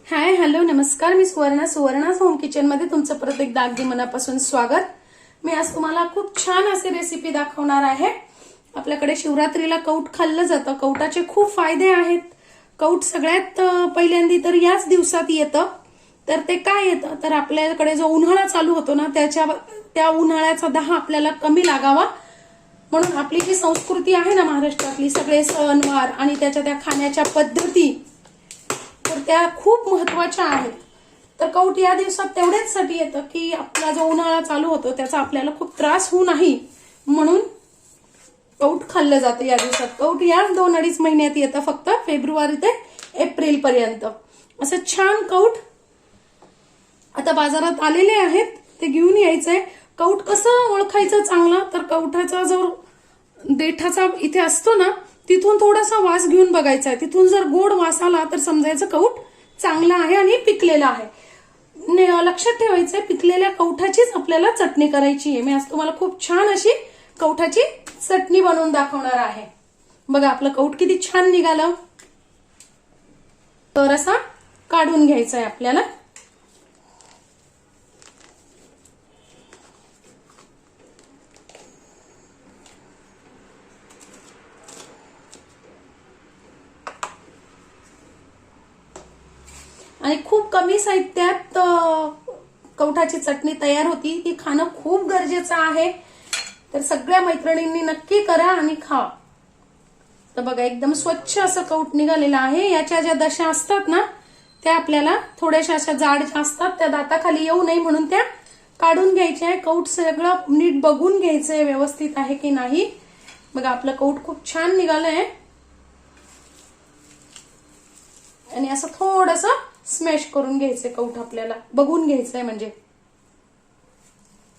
Hi hello नमस्कार, मी सुवर्णा's home kitchen मध्ये तुमचं परत एकदा अगदी मनापासून स्वागत। मी आज तुम्हाला खूप छान अशी रेसिपी दाखवणार आहे। आपल्याकडे शिवरात्रीला कौट खाल्लं जातं। कौटाचे खूप फायदे आहेत। कौट सगळ्यात पहिल्यांदा तर याच दिवसात येतं। तर ते काय येतं तर आपल्याकडे जो उन्हाळा चालू होतो ना त्या उन्हाळ्याचा दाह आपल्याला कमी लागावा म्हणून आपली जी संस्कृती आहे ना महाराष्ट्रातली, सगळे सणवार आणि त्या खाण्याच्या पद्धती तर त्या खूप महत्त्वाच्या आहेत। तर कौट या दिवसात तेवढेच साठी येतं की आपला जो उन्हाळा चालू होतो त्याचा आपल्याला खूप त्रास होऊ नये म्हणून कौट खाल्लं जातं या दिवसात। कौट याच 2-2.5 महिन्यात येतं, फक्त फेब्रुवारी ते एप्रिल पर्यंत। असं छान कौट आता बाजारात आलेले आहेत, ते घेऊन यायचंय। कौट कसं ओळखायचं चांगलं तर कौटाचा जो देठाचा इथे असतो ना तिथून थोडासा वास घेऊन बघायचा आहे। तिथून जर गोड वास आला तर समजायचं कौट चांगला आहे आणि पिकलेला आहे। लक्षात ठेवायचंय पिकलेल्या कौठाचीच आपल्याला चटणी करायची आहे। मी आज तुम्हाला खूप छान अशी कौठाची चटणी बनवून दाखवणार आहे। बघा आपलं कौट किती छान निघालं। तर असा काढून घ्यायचा आहे आपल्याला। आणि खूप कमी साहित्यात कौठाची चटणी तयार होती। ती खाणं खूप गरजेचं आहे। तर सगळ्या मैत्रिणींनी नक्की करा आणि खा। तर बघा एकदम स्वच्छ असं कौट निघालेलं आहे। याच्या ज्या दशा असतात ना त्या आपल्याला थोड्याशा अशा जाड असतात, त्या दाताखाली येऊ नये म्हणून त्या काढून घ्यायच्या आहे। कौट सगळं नीट बघून घ्यायचंय व्यवस्थित आहे की नाही। बघा आपलं कौट खूप छान निघालंय आणि असं थोडंसं स्मॅश करून घ्यायचंय। कौट आपल्याला बघून घ्यायचंय। म्हणजे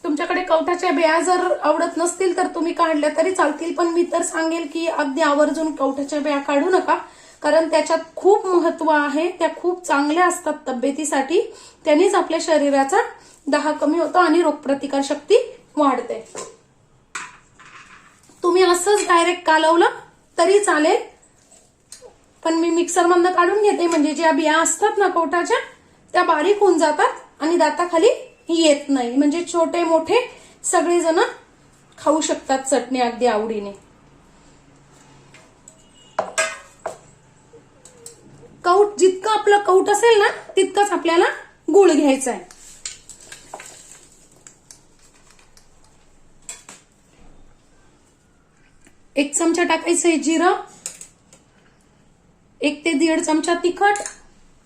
तुमच्याकडे कौठाच्या बिया जर आवडत नसतील तर तुम्ही काढल्या तरी चालतील, पण मी तर सांगेल की अगदी आवर्जून कौठाच्या बिया काढू नका, कारण त्याच्यात खूप महत्व आहे। त्या खूप चांगल्या असतात तब्येतीसाठी। त्यानेच आपल्या शरीराचा दाह कमी होतो आणि रोगप्रतिकार शक्ती वाढते। तुम्ही असंच डायरेक्ट कालवलं तरी चालेल, पण मी मिक्सर मधनं काढून घेते म्हणजे ज्या बिया असतात ना कौटाच्या त्या बारीक होऊन जातात आणि दाताखाली येत नाही। म्हणजे छोटे मोठे सगळेजण खाऊ शकतात चटणी अगदी आवडीने। कौट जितकं आपलं कौट असेल ना तितकंच आपल्याला गुळ घ्यायचा आहे। 1 चमचा टाकायचंय जिरं, 1 ते 1.5 चमचा तिखट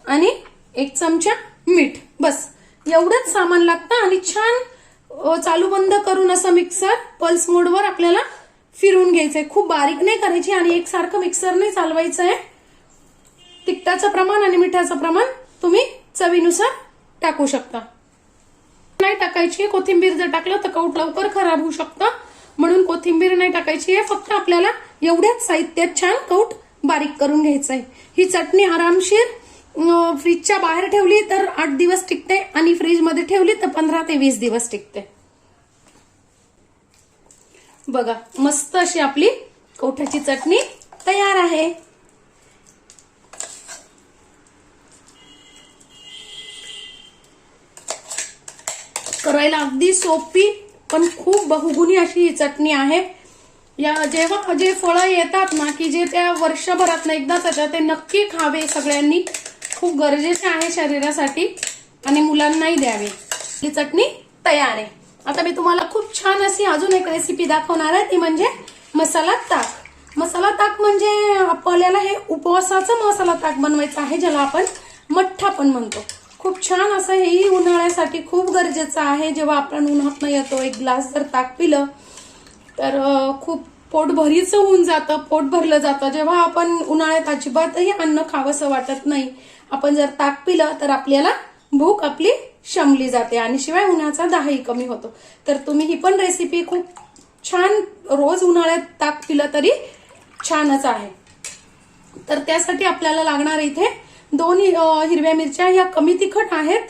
आणि 1 चमचा मीठ। बस एवढंच सामान लागतं आणि छान चालू बंद करून असं मिक्सर पल्स मोडवर आपल्याला फिरवून घ्यायचंय। खूप बारीक नाही करायची आणि एकसारखं मिक्सर नाही चालवायचंय। तिखटाचं प्रमाण आणि मिठाचं प्रमाण तुम्ही चवीनुसार टाकू शकता। नाही टाकायची कोथिंबीर, जर टाकलं तर कौट लवकर खराब होऊ शकतं म्हणून कोथिंबीर नाही टाकायची आहे। फक्त आपल्याला एवढ्याच साहित्यात छान कौट बारीक करून घ्यायचंय। ही चटणी आरामशीर फ्रीजच्या बाहेर ठेवली तर 8 दिवस टिकते आणि फ्रीज मध्ये ठेवली तर 15 ते 20 दिवस टिकते। बघा मस्त अशी आपली कौठाची चटणी तयार आहे। करायला अगदी सोपी पण खूप बहुगुणी अशी ही चटणी आहे। या जेव्हा जे फळं येतात ना की जे त्या वर्षभरात एकदाच येतात ते नक्की खावे सगळ्यांनी। खूप गरजेचे आहे शरीरासाठी आणि मुलांनाही द्यावे। ही चटणी तयार आहे। आता मी तुम्हाला खूप छान अशी अजून एक रेसिपी दाखवणार आहे, ती म्हणजे मसाला ताक। मसाला ताक म्हणजे आपल्याला हे उपवासाचं मसाला ताक बनवायचं आहे, ज्याला आपण मठ्ठा पण म्हणतो। खूप छान असं हेही उन्हाळ्यासाठी खूप गरजेचं आहे। जेव्हा आपण उन्हात येतो 1 ग्लास जर ताक पिलं तर खूप पोट भरीचं होऊन जातं, पोट भरलं जातं। जेव्हा आपण उन्हाळ्यात अजिबातही अन्न खावंसं वाटत नाही, आपण जर ताक पिलं तर आपल्याला भूक आपली शमली जाते आणि शिवाय उन्हाचा दाहही कमी होतो। तर तुम्ही ही पण रेसिपी खूप छान, रोज उन्हाळ्यात ताक पिलं तरी छानच आहे। तर त्यासाठी आपल्याला लागणार इथे 2 हिरव्या मिरच्या, या कमी तिखट आहेत,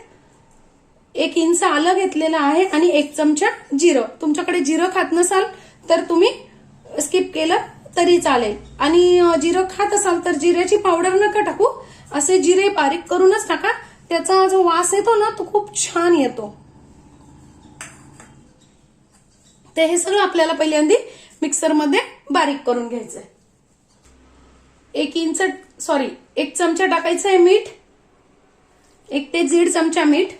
1 इंच आलं घेतलेलं आहे आणि 1 चमचा जिरं। तुमच्याकडे जिरं खात नसाल तर तुम्ही स्किप केलं तरी चालेल. आणि जिरं खात असाल तर जिऱ्याची पावडर नका टाकू, असे जिरे बारीक करूनच टाका. त्याचा जो वास येतो ना तो खूप छान येतो. ते हे सगळं आपल्याला पहिल्यांदा मिक्सरमध्ये बारीक करून घ्यायचंय. 1 चमचा टाकायचं आहे मीठ, 1 ते 1.5 चमचा मीठ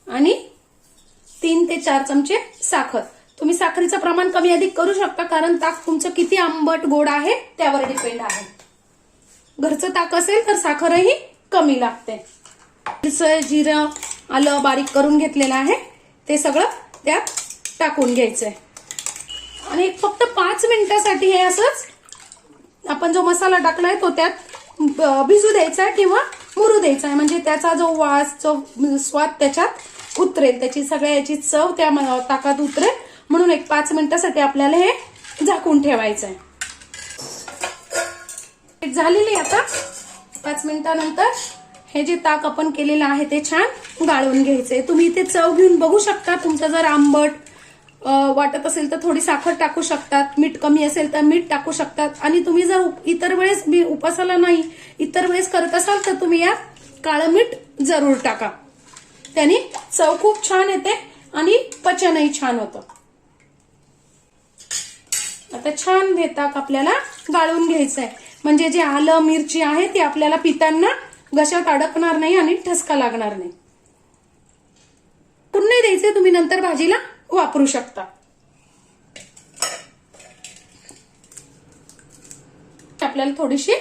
आणि 3 ते 4 चमचे साखर. तुम्ही साखरेचं प्रमाण कमी अधिक करू शकता, कारण ताक तुमचं किती आंबट गोड आहे त्यावर डिपेंड आहे. घरचं ताक असेल तर साखरही कमी लागते. जिरं आलं बारीक करून घेतलेलं आहे ते सगळं त्यात टाकून घ्यायचंय आणि फक्त 5 मिनिटासाठी हे असंच आपण जो मसाला टाकलाय तो त्यात भिजू द्यायचा किंवा मुरू द्यायचा आहे. म्हणजे त्याचा जो वास, जो स्वाद त्याच्यात उतरेल, त्याची सगळ्या याची चव त्या ताकात उतरेल. म्हणून 5 मिनिटासाठी आपल्याला हे झाकून ठेवायचं आहे. झालेली आता 5 मिनिटानंतर हे जे ताक आपण केलेलं आहे ते छान गाळून घ्यायचंय. तुम्ही इथे चव घेऊन बघू शकता. तुमचं जर आंबट वाटत असेल तर थोडी साखर टाकू शकतात, मीठ कमी असेल तर मीठ टाकू शकतात. आणि तुम्ही जर इतर वेळेस उपासाला नाही, इतर वेळेस करत असाल तर तुम्ही यात काळं मीठ जरूर टाका. त्याने चव खूप छान येते आणि पचनही छान होतं. आता छान हे ताक आपल्याला गाळून घ्यायचंय. म्हणजे जे आलं मिरची आहे ते आपल्याला पिताना घशात अडकणार नाही आणि ठसका लागणार नाही. पुन्हा द्यायचे, तुम्ही नंतर भाजीला वापरू शकता. आपल्याला थोडीशी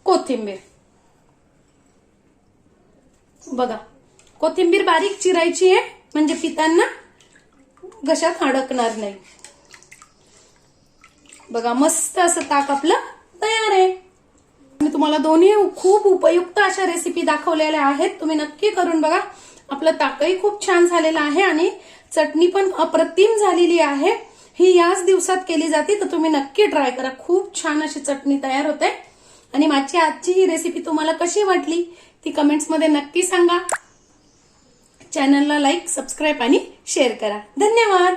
कोथिंबीर, बघा कोथिंबीर बारीक चिरायची आहे म्हणजे पिताना घशात अडकणार नाही. बघा मस्त असं ताक आपलं तयार आहे. मी तुम्हाला दोन्ही खूप उपयुक्त अशा रेसिपी दाखवलेल्या आहेत. तुम्ही नक्की करून बघा. आपलं ताकही खूप छान झालेलं आहे आणि चटणी पण अप्रतिम झालेली आहे. ही याच दिवसात केली जाते तर तुम्ही नक्की ट्राय करा. खूप छान अशी चटणी तयार होते. आणि माझी आजची ही रेसिपी तुम्हाला कशी वाटली ती कमेंट्समध्ये नक्की सांगा. चॅनलला लाईक, सबस्क्राईब आणि शेअर करा. धन्यवाद.